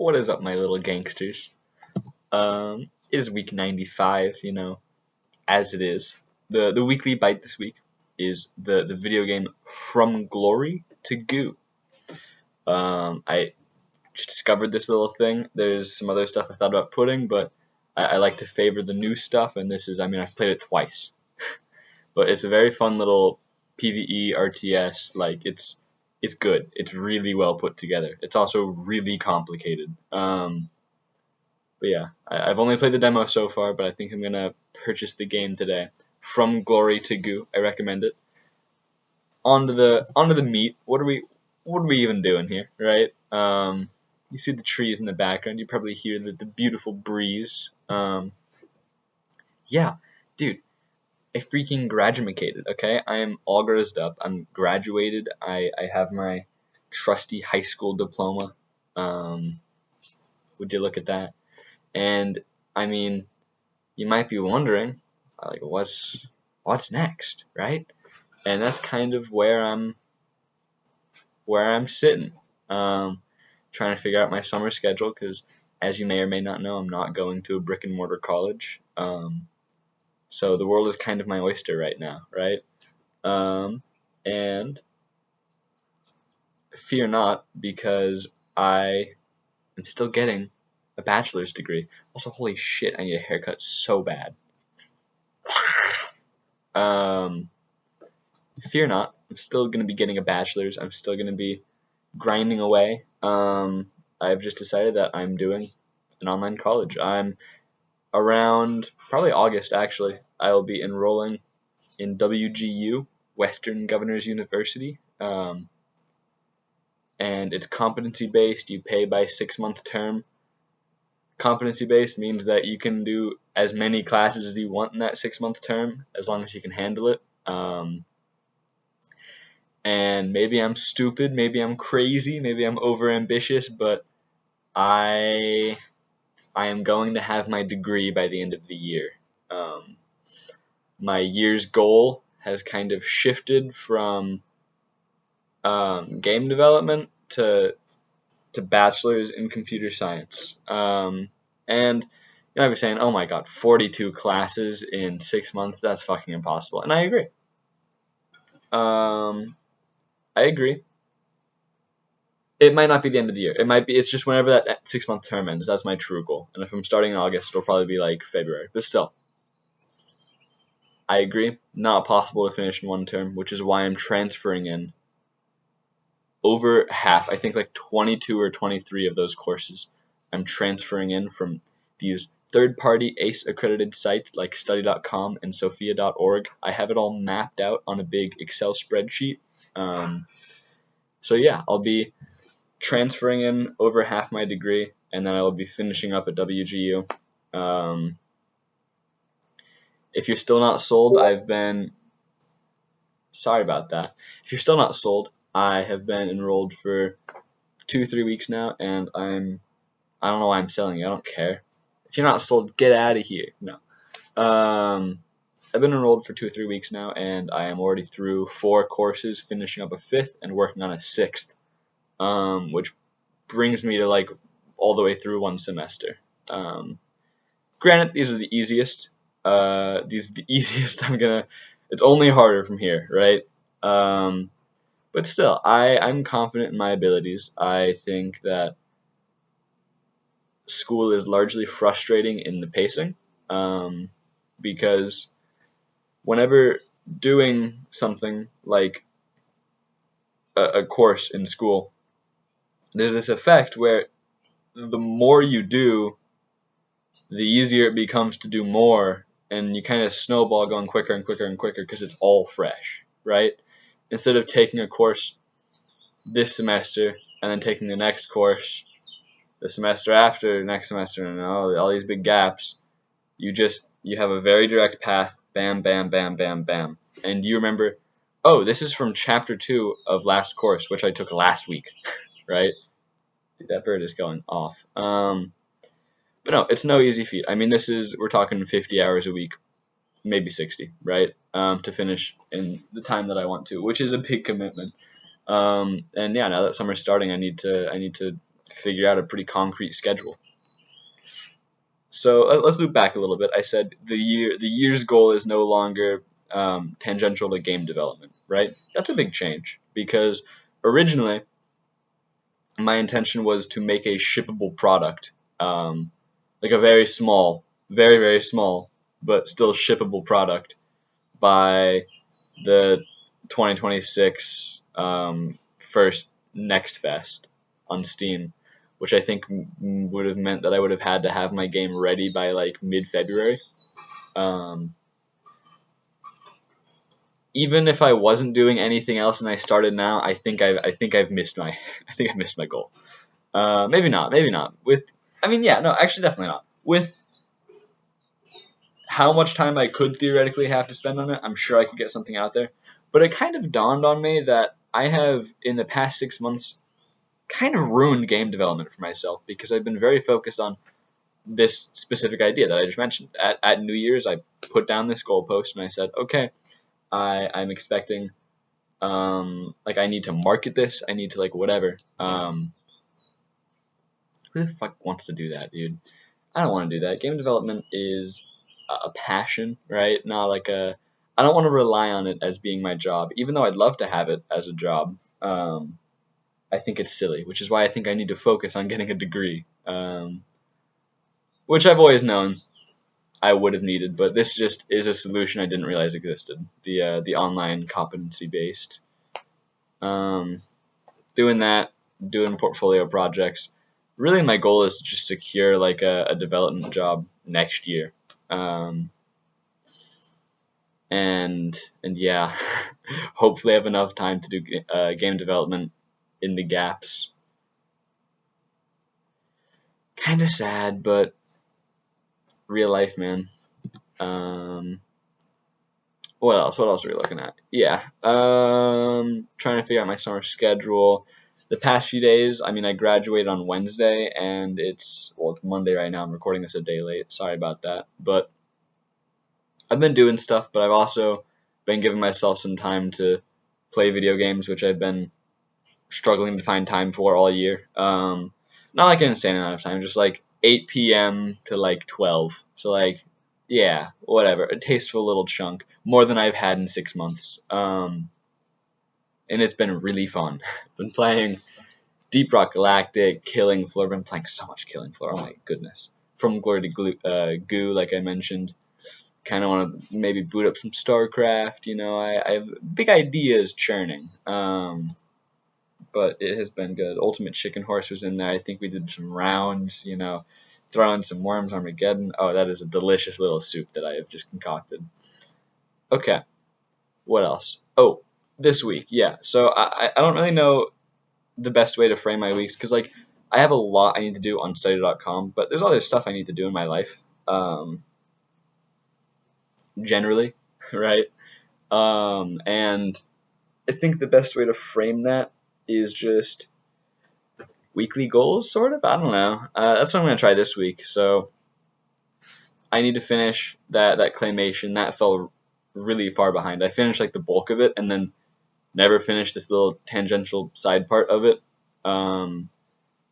What is up, my little gangsters? It is week 95, as it is. The weekly bite this week is the video game From Glory to Goo. I just discovered this little thing. There's some other stuff I thought about putting, but I like to favor the new stuff, and this is, I've played it twice. But it's a very fun little PvE RTS. Like, it's good. It's really well put together. It's also really complicated. But yeah, I've only played the demo so far, but I think I'm gonna purchase the game today. From Glory to Goo, I recommend it. Onto the meat. What are we even doing here, right? You see the trees in the background. You probably hear the beautiful breeze. Yeah, dude, I freaking graduated. Okay, I am all grossed up. I'm graduated. I have my trusty high school diploma. Would you look at that? And you might be wondering, like, what's next, right? And that's kind of where I'm sitting, trying to figure out my summer schedule, because as you may or may not know, I'm not going to a brick and mortar college. So the world is kind of my oyster right now, right? And fear not, because I am still getting a bachelor's degree. Also, holy shit, I need a haircut so bad. Fear not, I'm still going to be getting a bachelor's. I'm still going to be grinding away. I've just decided that I'm doing an online college. I'm around probably August, actually. I'll be enrolling in WGU, Western Governors University. And it's competency based. You pay by 6-month term. Competency based means that you can do as many classes as you want in that 6-month term, as long as you can handle it. And maybe I'm stupid, maybe I'm crazy, maybe I'm overambitious, but I am going to have my degree by the end of the year. My year's goal has kind of shifted from game development to bachelor's in computer science. And I'd be saying, oh my god, 42 classes in 6 months, that's fucking impossible. And I agree. I agree. It might not be the end of the year. It's just whenever that 6-month term ends. That's my true goal. And if I'm starting in August, it'll probably be like February. But still, I agree. Not possible to finish in one term, which is why I'm transferring in over half, I think like 22 or 23 of those courses. I'm transferring in from these third-party ACE accredited sites like study.com and sophia.org. I have it all mapped out on a big Excel spreadsheet. So yeah, I'll be transferring in over half my degree, and then I will be finishing up at WGU. If you're still not sold, sorry about that. If you're still not sold, I have been enrolled for 2-3 weeks now, and I don't know why I'm selling you. I don't care. If you're not sold, get out of here. No. I've been enrolled for 2 or 3 weeks now, and I am already through 4 courses, finishing up a 5th and working on a 6th, which brings me to like all the way through 1 semester. Granted, these are the easiest. It's only harder from here, right? But still, I'm confident in my abilities. I think that school is largely frustrating in the pacing, because whenever doing something like a course in school, there's this effect where the more you do, the easier it becomes to do more, and you kind of snowball going quicker and quicker and quicker because it's all fresh, right? Instead of taking a course this semester and then taking the next course the semester after, next semester, and all these big gaps, you have a very direct path, bam, bam, bam, bam, bam. And you remember, oh, this is from chapter 2 of last course, which I took last week, right? Dude, that bird is going off. But no, it's no easy feat. We're talking 50 hours a week, maybe 60, right? To finish in the time that I want to, which is a big commitment. And yeah, now that summer's starting, I need to figure out a pretty concrete schedule. So let's loop back a little bit. I said the year's goal is no longer tangential to game development, right? That's a big change because originally my intention was to make a shippable product, like a very small, very, very small, but still shippable product by the 2026 first Next Fest on Steam, which I think would have meant that I would have had to have my game ready by like mid-February. Even if I wasn't doing anything else and I started now, I think I've missed my I think I've missed my goal. Maybe not. Maybe not. Actually, definitely not. With how much time I could theoretically have to spend on it, I'm sure I could get something out there. But it kind of dawned on me that I have, in the past 6 months, kind of ruined game development for myself because I've been very focused on this specific idea that I just mentioned. At New Year's, I put down this goalpost and I said, okay, I'm expecting, I need to market this. I need to, whatever. Who the fuck wants to do that, dude? I don't want to do that. Game development is a passion, right? Not like a. I don't want to rely on it as being my job, even though I'd love to have it as a job. I think it's silly, which is why I think I need to focus on getting a degree, which I've always known I would have needed, but this just is a solution I didn't realize existed. The online competency based, doing that, doing portfolio projects. Really, my goal is to just secure like a development job next year. And yeah, hopefully I have enough time to do game development in the gaps. Kind of sad, but real life, man. What else? What else are we looking at? Yeah, trying to figure out my summer schedule. The past few days, I graduated on Wednesday, and it's Monday right now. I'm recording this a day late. Sorry about that, but I've been doing stuff, but I've also been giving myself some time to play video games, which I've been struggling to find time for all year. Not like an insane amount of time, just like 8 p.m. to like 12. So yeah, whatever. A tasteful little chunk, more than I've had in 6 months. And it's been really fun. Been playing Deep Rock Galactic, Killing Floor. Been playing so much Killing Floor. Oh my goodness. From Glory to Goo, like I mentioned. Kind of want to maybe boot up some StarCraft. I have big ideas churning. But it has been good. Ultimate Chicken Horse was in there. I think we did some rounds, throwing some Worms Armageddon. Oh, that is a delicious little soup that I have just concocted. Okay. What else? Oh, this week. Yeah. So I don't really know the best way to frame my weeks because, I have a lot I need to do on study.com, but there's other stuff I need to do in my life, generally, right? And I think the best way to frame that is just weekly goals, sort of. I don't know. That's what I'm going to try this week. So I need to finish that claymation. That fell really far behind. I finished the bulk of it and then never finished this little tangential side part of it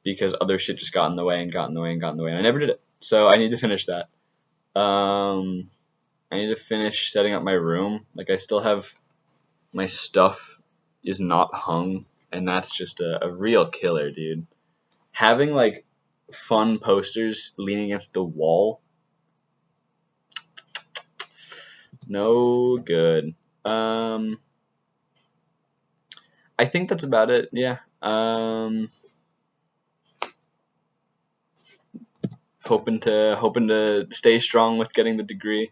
because other shit just got in the way and got in the way and got in the way. And I never did it. So I need to finish that. I need to finish setting up my room. I still have my stuff is not hung, and that's just a real killer, dude. Having fun posters leaning against the wall, no good. I think that's about it. Yeah. Hoping to stay strong with getting the degree.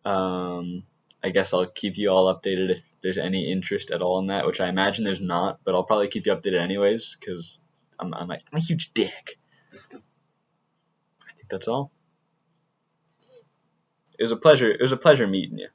I guess I'll keep you all updated if there's any interest at all in that, which I imagine there's not, but I'll probably keep you updated anyways because I'm a huge dick. I think that's all. It was a pleasure. It was a pleasure meeting you.